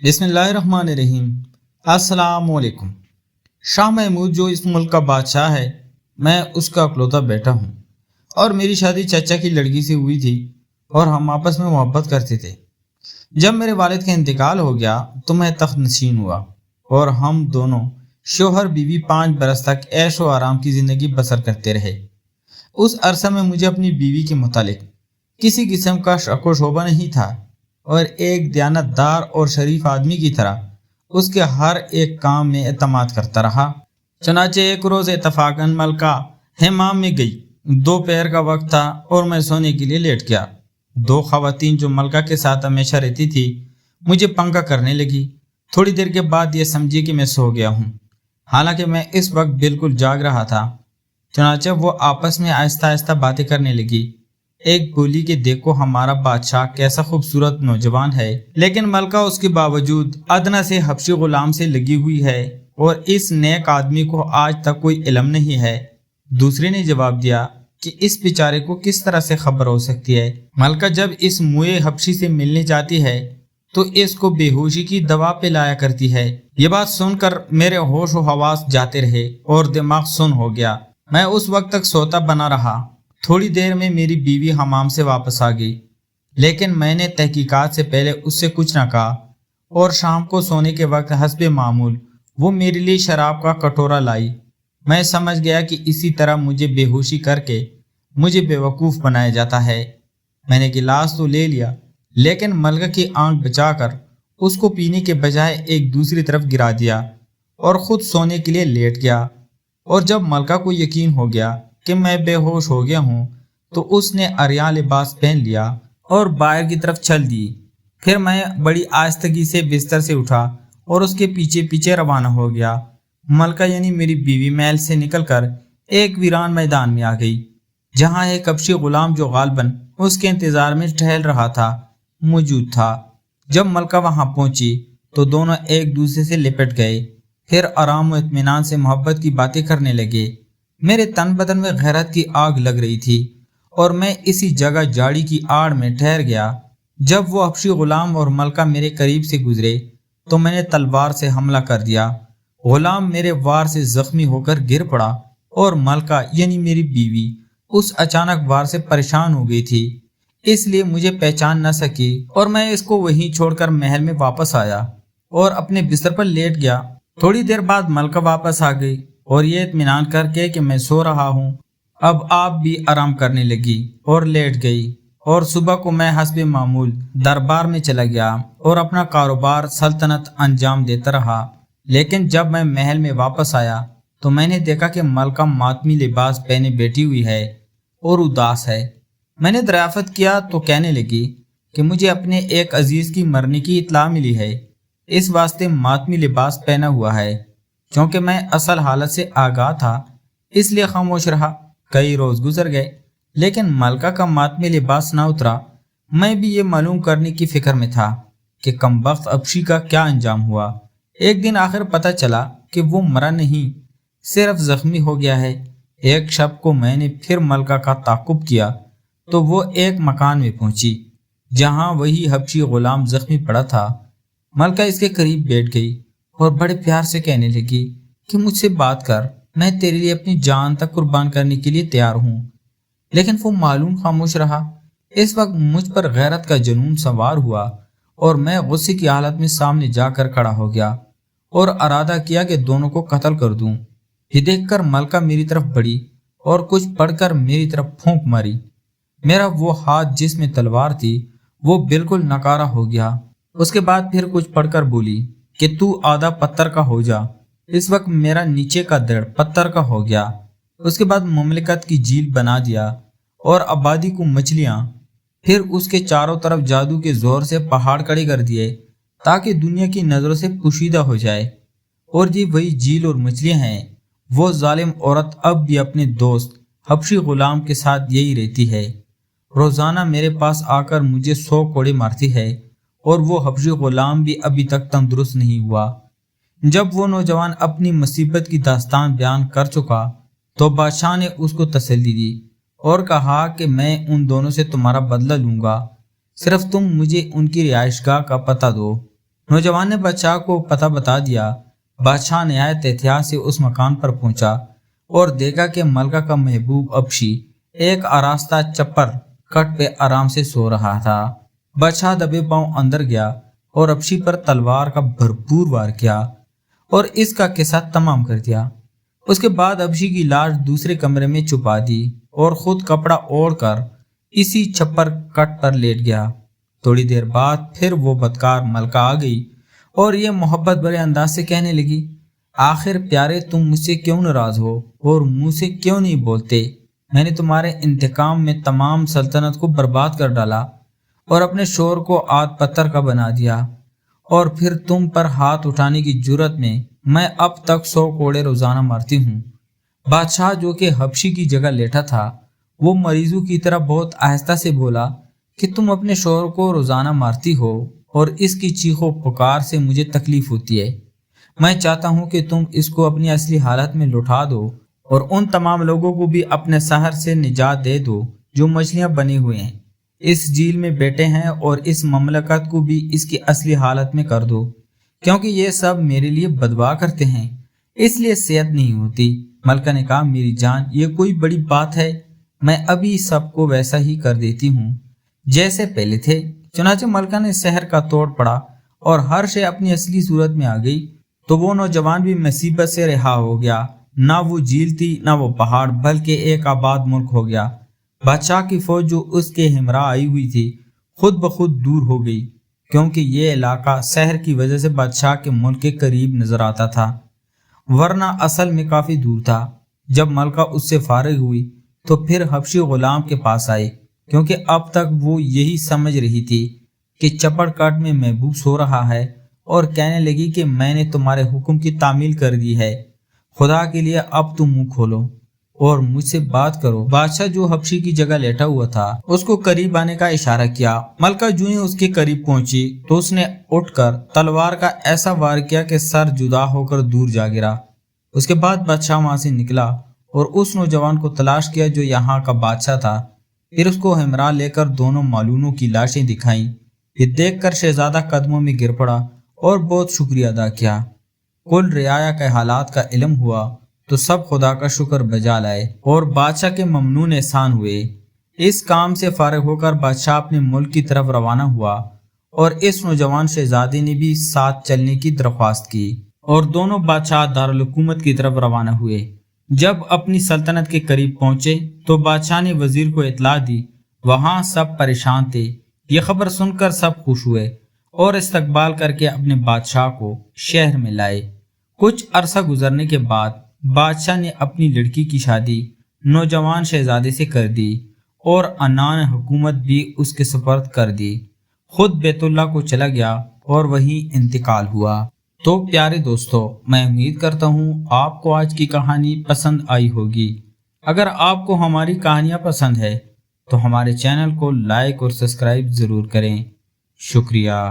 बिस्मिल्लाहिर्रहमानिर्रहीम। अस्सलाम वालेकुम। शाह महमूद जो इस मुल्क का बादशाह है, मैं उसका इकलौता बेटा हूँ और मेरी शादी चाचा की लड़की से हुई थी और हम आपस में मोहब्बत करते थे। जब मेरे वालिद का इंतकाल हो गया तो मैं तख्त नशीन हुआ और हम दोनों शोहर बीवी 5 बरस तक ऐश व आराम की ज़िंदगी बसर करते रहे। उस अरसा में मुझे अपनी बीवी के मुतालिक किसी किस्म का शक व शोबा नहीं था और एक दयानतदार और शरीफ आदमी की तरह उसके हर एक काम में एतमाद करता रहा। चनाचे एक रोज़ इत्तफाकन मलका हमाम में गई। दोपहर का वक्त था और मैं सोने के लिए लेट गया। दो खवातीन जो मलका के साथ हमेशा रहती थी मुझे पंखा करने लगी। थोड़ी देर के बाद ये समझी कि मैं सो गया हूँ, हालांकि मैं इस वक्त बिल्कुल जाग रहा था। चनाचे वो आपस में आहिस्ता आहिस्ता बातें करने लगी। एक बोली कि देखो हमारा बादशाह कैसा खूबसूरत नौजवान है, लेकिन मलका उसके बावजूद अदना से हबशी गुलाम से लगी हुई है और इस नेक आदमी को आज तक कोई इल्म नहीं है। दूसरे ने जवाब दिया कि इस बेचारे को किस तरह से खबर हो सकती है। मलका जब इस मुए हबशी से मिलने जाती है तो इसको बेहोशी की दवा पिलाया करती है। ये बात सुनकर मेरे होश व हवास जाते रहे और दिमाग सुन हो गया। मैं उस वक्त तक सोता बना रहा। थोड़ी देर में मेरी बीवी हमाम से वापस आ गई, लेकिन मैंने तहकीकात से पहले उससे कुछ न कहा और शाम को सोने के वक्त हस्बे मामूल वो मेरे लिए शराब का कटोरा लाई। मैं समझ गया कि इसी तरह मुझे बेहोशी करके मुझे बेवकूफ़ बनाया जाता है। मैंने गिलास तो ले लिया, लेकिन मलका की आंख बचाकर उसको पीने के बजाय एक दूसरी तरफ गिरा दिया और ख़ुद सोने के लिए लेट गया। और जब मलका को यकीन हो गया कि मैं बेहोश हो गया हूँ तो उसने अरिया लिबास पहन लिया और बाहर की तरफ चल दी। फिर मैं बड़ी आहिस्तगी से बिस्तर से उठा और उसके पीछे पीछे रवाना हो गया। मलका यानी मेरी बीवी महल से निकलकर एक वीरान मैदान में आ गई, जहाँ एक हबशी गुलाम जो गालबन उसके इंतजार में टहल रहा था मौजूद था। जब मलका वहाँ पहुंची तो दोनों एक दूसरे से लिपट गए। फिर आराम व इत्मीनान से मोहब्बत की बातें करने लगे। मेरे तन बदन में गैरत की आग लग रही थी और मैं इसी जगह जाड़ी की आड़ में ठहर गया। जब वो हबशी गुलाम और मलका मेरे करीब से गुजरे तो मैंने तलवार से हमला कर दिया। गुलाम मेरे वार से जख्मी होकर गिर पड़ा और मलका यानी मेरी बीवी उस अचानक वार से परेशान हो गई थी, इसलिए मुझे पहचान न सकी और मैं इसको वहीं छोड़कर महल में वापस आया और अपने बिस्तर पर लेट गया। थोड़ी देर बाद मलका वापस आ गई और ये इत्मीनान करके कि मैं सो रहा हूँ, अब आप भी आराम करने लगी और लेट गई। और सुबह को मैं हस्बे मामूल दरबार में चला गया और अपना कारोबार सल्तनत अंजाम देता रहा। लेकिन जब मैं महल में वापस आया तो मैंने देखा कि मलका मातमी लिबास पहने बैठी हुई है और उदास है। मैंने दरियाफ्त किया तो कहने लगी कि मुझे अपने एक अजीज़ की मरने की इत्तला मिली है, इस वास्ते मातमी लिबास पहना हुआ है। क्योंकि मैं असल हालत से आगाह था इसलिए खामोश रहा। कई रोज़ गुजर गए लेकिन मलका का मातमी लिबास ना उतरा। मैं भी ये मालूम करने की फिक्र में था कि कमबख्त अबशी का क्या अंजाम हुआ। एक दिन आखिर पता चला कि वो मरा नहीं, सिर्फ जख्मी हो गया है। एक शब को मैंने फिर मलका का ताकुब किया तो वो एक मकान में पहुंची जहां वही हबशी गुलाम जख्मी पड़ा था। मलका इसके करीब बैठ गई और बड़े प्यार से कहने लगी कि मुझसे बात कर, मैं तेरे लिए अपनी जान तक कुर्बान करने के लिए तैयार हूँ। लेकिन वो मालूम खामोश रहा। इस वक्त मुझ पर गैरत का जुनून सवार हुआ और मैं गुस्से की हालत में सामने जाकर खड़ा हो गया और अरादा किया कि दोनों को कत्ल कर दूं। ये देखकर मलका मेरी तरफ बढ़ी और कुछ पढ़कर मेरी तरफ फूंक मारी। मेरा वो हाथ जिसमें तलवार थी वो बिल्कुल नकारा हो गया। उसके बाद फिर कुछ पढ़कर बोली कि तू आधा पत्थर का हो जा। इस वक्त मेरा नीचे का दड़ पत्थर का हो गया। उसके बाद मुमलिकत की झील बना दिया और आबादी को मछलियाँ। फिर उसके चारों तरफ जादू के जोर से पहाड़ खड़े कर दिए ताकि दुनिया की नज़रों से पोशीदा हो जाए। और ये वही झील और मछलियाँ हैं। वो जालिम औरत अब भी अपने दोस्त हबशी गुलाम के साथ यही रहती है। रोज़ाना मेरे पास आकर मुझे 100 कोड़े मारती है और वो हबशी गुलाम भी अभी तक तंदुरुस्त नहीं हुआ। जब वो नौजवान अपनी मुसीबत की दास्तान बयान कर चुका तो बादशाह ने उसको तसल्ली दी और कहा कि मैं उन दोनों से तुम्हारा बदला लूँगा, सिर्फ तुम मुझे उनकी रिहाइशगाह का पता दो। नौजवान ने बादशाह को पता बता दिया। बादशाह नहायत एहतियात से उस मकान पर पहुंचा और देखा कि मलका का महबूब अबशी एक आरास्ता चप्पर कट पे आराम से सो रहा था। बादशाह दबे पांव अंदर गया और अबशी पर तलवार का भरपूर वार किया और इसका किस्सा तमाम कर दिया। उसके बाद अबशी की लाश दूसरे कमरे में छुपा दी और खुद कपड़ा ओढ़कर इसी छप्पर कट पर लेट गया। थोड़ी देर बाद फिर वो बदकार मलका आ गई और ये मोहब्बत भरे अंदाज से कहने लगी, आखिर प्यारे तुम मुझसे क्यों नाराज हो और मुंह से क्यों नहीं बोलते? मैंने तुम्हारे इंतकाम में तमाम सल्तनत को बर्बाद कर डाला और अपने शोर को आद पत्थर का बना दिया, और फिर तुम पर हाथ उठाने की जुर्रत में मैं अब तक 100 कोड़े रोजाना मारती हूँ। बादशाह जो कि हबशी की जगह लेटा था, वो मरीजों की तरह बहुत आहिस्ता से बोला कि तुम अपने शोहर को रोजाना मारती हो और इसकी चीखों पुकार से मुझे तकलीफ होती है। मैं चाहता हूँ कि तुम इसको अपनी असली हालत में लौटा दो और उन तमाम लोगों को भी अपने शहर से निजात दे दो जो मछलियाँ बने हुए हैं, इस झील में बैठे हैं, और इस ममलकत को भी इसकी असली हालत में कर दो, क्योंकि ये सब मेरे लिए बदवा करते हैं, इसलिए सेहत नहीं होती। मलका ने कहा, मेरी जान, ये कोई बड़ी बात है, मैं अभी सबको वैसा ही कर देती हूँ जैसे पहले थे। चुनाचे मलका ने शहर का तोड़ पड़ा और हर शय अपनी असली सूरत में आ गई, तो वो नौजवान भी मुसीबत से रिहा हो गया। ना वो झील थी ना वो पहाड़, बल्कि एक आबाद मुल्क हो गया। बादशाह की फौज जो उसके हमरा आई हुई थी खुद ब खुद दूर हो गई, क्योंकि ये इलाका शहर की वजह से बादशाह के मुल्क के करीब नजर आता था, वरना असल में काफी दूर था। जब मलका उससे फारिग हुई तो फिर हबशी गुलाम के पास आई, क्योंकि अब तक वो यही समझ रही थी कि चपड़काट में महबूब सो रहा है, और कहने लगी कि मैंने तुम्हारे हुक्म की तामील कर दी है, खुदा के लिए अब तुम मुंह खोलो और मुझसे बात करो। बादशाह जो हबशी की जगह लेटा हुआ था उसको करीब आने का इशारा किया। मलका जो ही उसके करीब पहुंची तो उसने उठकर तलवार का ऐसा वार किया कि सर जुदा होकर दूर जा गिरा। उसके बाद बादशाह वहां से निकला और उस नौजवान को तलाश किया जो यहाँ का बादशाह था। फिर उसको हमरा लेकर दोनों मालूनों की लाशें दिखाई। ये देखकर शहजादा कदमों में गिर पड़ा और बहुत शुक्रिया अदा किया। कुल रियाया के हालात का इल्म हुआ तो सब खुदा का शुक्र बजा लाए और बादशाह के ममनून एहसान हुए। इस काम से फारिग होकर बादशाह अपने मुल्क की तरफ रवाना हुआ और इस नौजवान शहजादे ने भी साथ चलने की दरख्वास्त की और दोनों बादशाह दारुल हुकूमत की तरफ रवाना हुए। जब अपनी सल्तनत के करीब पहुंचे तो बादशाह ने वजीर को इतला दी। वहां सब परेशान थे। ये खबर सुनकर सब खुश हुए और इस्तकबाल करके अपने बादशाह को शहर में लाए। कुछ अरसा गुजरने के बाद बादशाह ने अपनी लड़की की शादी नौजवान शहजादे से कर दी और अनान हुकूमत भी उसके सुपर्द कर दी। खुद बैतुल्ला को चला गया और वहीं इंतकाल हुआ। तो प्यारे दोस्तों, मैं उम्मीद करता हूँ आपको आज की कहानी पसंद आई होगी। अगर आपको हमारी कहानियाँ पसंद है तो हमारे चैनल को लाइक और सब्सक्राइब ज़रूर करें। शुक्रिया।